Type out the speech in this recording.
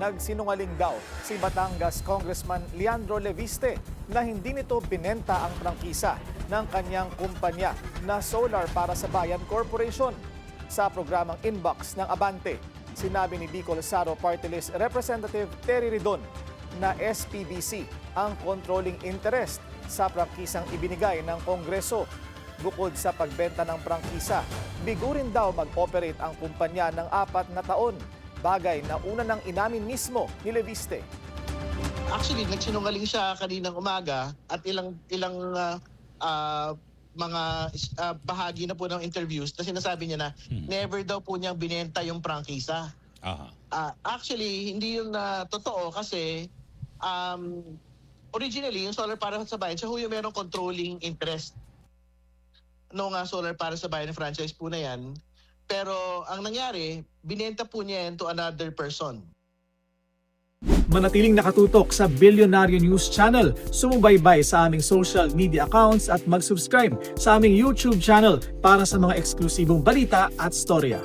nagsinungaling daw si Batangas Congressman Leandro Leviste na hindi nito binenta ang prangkisa ng kanyang kumpanya na Solar para sa Bayan Corporation. Sa programang Inbox ng Abante, sinabi ni Bicol Saro Party List Representative Terry Ridon na SPBC ang controlling interest sa prangkisang ibinigay ng Kongreso. Bukod sa pagbenta ng prangkisa, bigo rin daw mag-operate ang kumpanya ng 4 na taon, bagay na una nang inamin mismo ni Leviste. Actually, nagsinungaling siya kaninang umaga at ilang mga bahagi na po ng interviews na sinasabi niya na never daw po niyang binenta yung prangkisa. Actually, hindi yun totoo kasi originally, yung Solar para sa Bayan, siya yung merong controlling interest nung Solar para sa Bayan franchise po na yan. Pero ang nangyari, binenta po niya yan to another person. Manatiling nakatutok sa Bilyonaryo News Channel. Sumubaybay sa aming social media accounts at mag-subscribe sa aming YouTube channel para sa mga eksklusibong balita at storya.